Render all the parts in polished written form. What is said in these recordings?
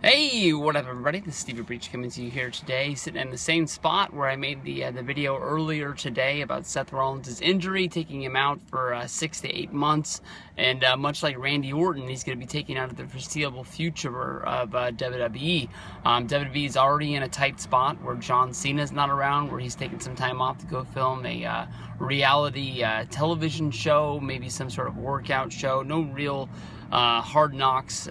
Hey, what up everybody? This is Stevie Breach coming to you here today, sitting in the same spot where I made the video earlier today about Seth Rollins' injury, taking him out for 6 to 8 months, and much like Randy Orton, he's going to be taken out of the foreseeable future of WWE. WWE is already in a tight spot where John Cena's not around, where he's taking some time off to go film a reality television show, maybe some sort of workout show. No real hard knocks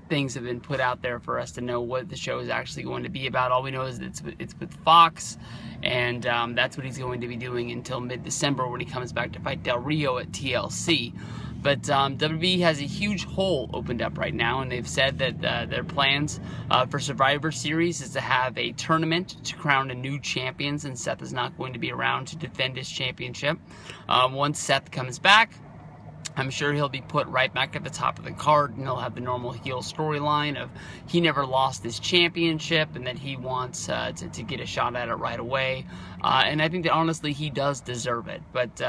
things have been put out there for us to know what the show is actually going to be about. All we know is that it's with Fox, and that's what he's going to be doing until mid-December when he comes back to fight Del Rio at TLC. But WWE has a huge hole opened up right now, and they've said that their plans for Survivor Series is to have a tournament to crown a new champion, since Seth is not going to be around to defend his championship. Once Seth comes back, I'm sure he'll be put right back at the top of the card, and he'll have the normal heel storyline of he never lost his championship and that he wants to get a shot at it right away. And I think that honestly he does deserve it. But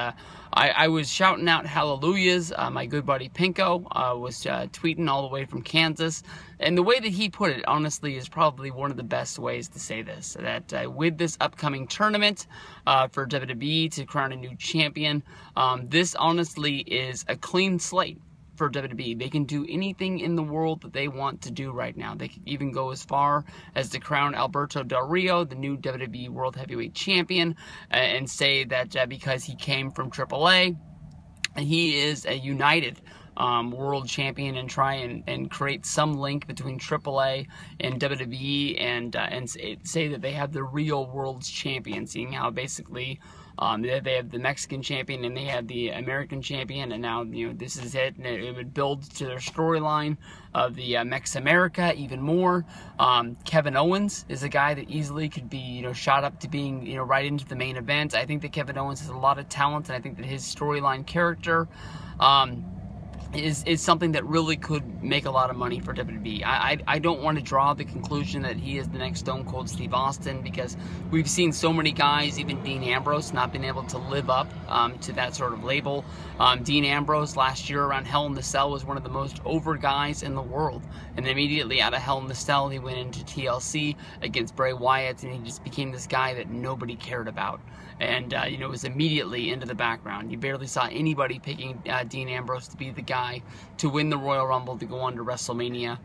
I was shouting out hallelujahs. My good buddy Pinko was tweeting all the way from Kansas. And the way that he put it, honestly, is probably one of the best ways to say this. That with this upcoming tournament for WWE to crown a new champion, this honestly is a clean slate for WWE. They can do anything in the world that they want to do right now. They could even go as far as to crown Alberto Del Rio the new WWE World Heavyweight Champion, and say that because he came from AAA, and he is a united world champion, and try and create some link between AAA and WWE, and say that they have the real world's champion, seeing how basically they have the Mexican champion and they have the American champion, and now this is it, and it would build to their storyline of the Mex America even more. Kevin Owens is a guy that easily could be shot up to being right into the main event. I think that Kevin Owens has a lot of talent, and I think that his storyline character is something that really could make a lot of money for WWE. I don't want to draw the conclusion that he is the next Stone Cold Steve Austin, because we've seen so many guys, even Dean Ambrose, not been able to live up to that sort of label. Dean Ambrose last year around Hell in the Cell was one of the most over guys in the world, and immediately out of Hell in the Cell he went into TLC against Bray Wyatt, and he just became this guy that nobody cared about, and was immediately into the background. You barely saw anybody picking Dean Ambrose to be the guy to win the Royal Rumble to go on to WrestleMania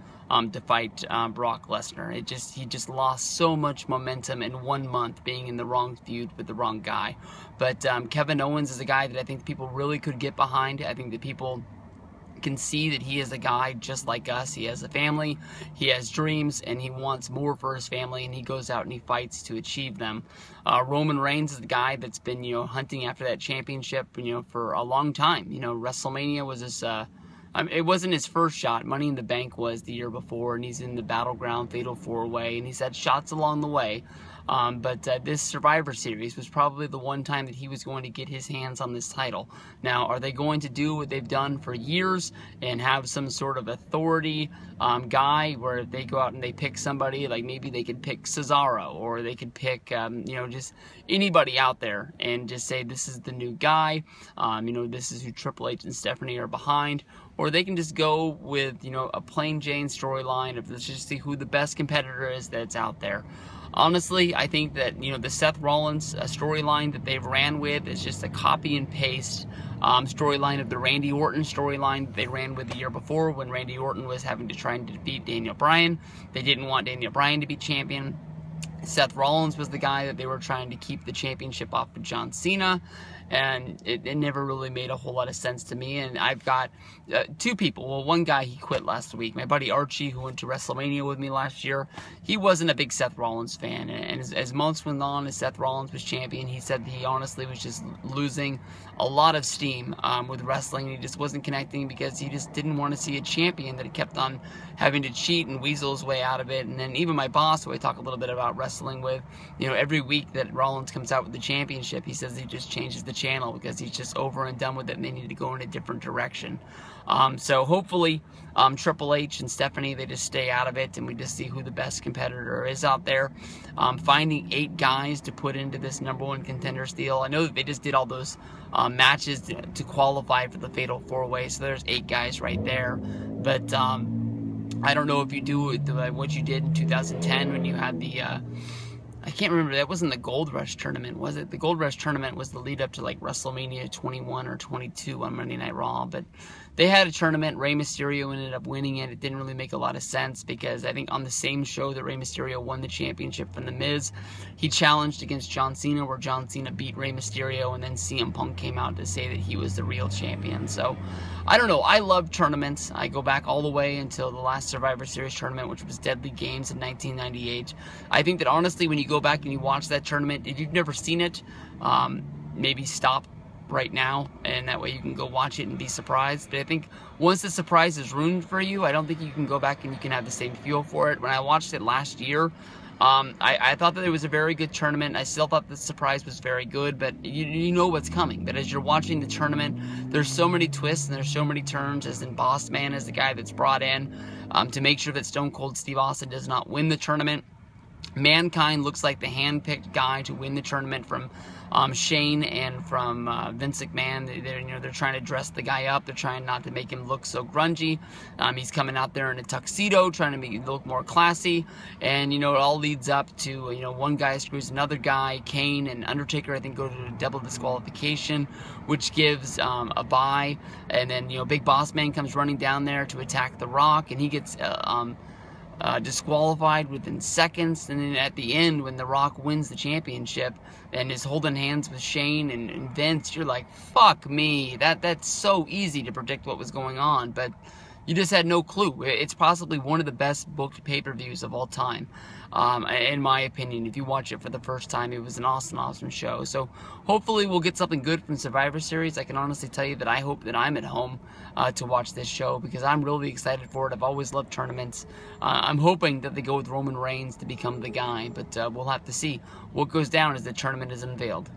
to fight Brock Lesnar. He just lost so much momentum in 1 month being in the wrong feud with the wrong guy. But Kevin Owens is a guy that I think people really could get behind. I think that people can see that he is a guy just like us. He has a family, he has dreams, and he wants more for his family, and he goes out and he fights to achieve them. Roman Reigns is the guy that's been hunting after that championship for a long time. WrestleMania was his it wasn't his first shot. Money in the Bank was the year before, and he's in the Battleground Fatal 4-Way, and he's had shots along the way. But this Survivor Series was probably the one time that he was going to get his hands on this title. Now, are they going to do what they've done for years and have some sort of authority guy where they go out and they pick somebody, like maybe they could pick Cesaro, or they could pick, just anybody out there and just say this is the new guy, this is who Triple H and Stephanie are behind, or they can just go with, a plain Jane storyline of let's just see who the best competitor is that's out there. Honestly, I think that, the Seth Rollins storyline that they've ran with is just a copy and paste storyline of the Randy Orton storyline that they ran with the year before, when Randy Orton was having to try and defeat Daniel Bryan. They didn't want Daniel Bryan to be champion. Seth Rollins was the guy that they were trying to keep the championship off of John Cena, and it never really made a whole lot of sense to me. And I've got two people. Well, one guy, he quit last week. My buddy Archie, who went to WrestleMania with me last year, he wasn't a big Seth Rollins fan, and as months went on, as Seth Rollins was champion, he said that he honestly was just losing a lot of steam with wrestling. He just wasn't connecting because he just didn't want to see a champion that kept on having to cheat and weasel his way out of it. And then even my boss, who I talk a little bit about wrestling with, every week that Rollins comes out with the championship, he says he just changes the channel because he's just over and done with it and they need to go in a different direction. So hopefully Triple H and Stephanie, they just stay out of it and we just see who the best competitor is out there. Finding 8 guys to put into this #1 contenders deal. I know that they just did all those matches to qualify for the Fatal 4-Way, so there's 8 guys right there. But I don't know if you do what you did in 2010 when you had the, I can't remember, that wasn't the Gold Rush tournament, was it? The Gold Rush tournament was the lead up to like WrestleMania 21 or 22 on Monday Night Raw, but they had a tournament. Rey Mysterio ended up winning it. It didn't really make a lot of sense because I think on the same show that Rey Mysterio won the championship from The Miz, he challenged against John Cena, where John Cena beat Rey Mysterio, and then CM Punk came out to say that he was the real champion. So, I don't know. I love tournaments. I go back all the way until the last Survivor Series tournament, which was Deadly Games in 1998. I think that honestly, when you go back and you watch that tournament, if you've never seen it, maybe stop right now, and that way you can go watch it and be surprised. But I think once the surprise is ruined for you, I don't think you can go back and you can have the same feel for it. When I watched it last year, I thought that it was a very good tournament. I still thought the surprise was very good, but you know what's coming. But as you're watching the tournament, there's so many twists and there's so many turns, as in Boss Man is the guy that's brought in to make sure that Stone Cold Steve Austin does not win the tournament. Mankind looks like the hand-picked guy to win the tournament from Shane and from Vince McMahon. They're trying to dress the guy up. They're trying not to make him look so grungy. He's coming out there in a tuxedo, trying to make him look more classy. And it all leads up to one guy screws another guy. Kane and Undertaker, I think, go to a double disqualification, which gives a bye. And then Big Boss Man comes running down there to attack The Rock, and he gets disqualified within seconds. And then at the end, when The Rock wins the championship and is holding hands with Shane and Vince, you're like, fuck me, that's so easy to predict what was going on, but you just had no clue. It's possibly one of the best booked pay-per-views of all time, in my opinion. If you watch it for the first time, it was an awesome show. So hopefully we'll get something good from Survivor Series. I can honestly tell you that I hope that I'm at home to watch this show, because I'm really excited for it. I've always loved tournaments. I'm hoping that they go with Roman Reigns to become the guy, but we'll have to see what goes down as the tournament is unveiled.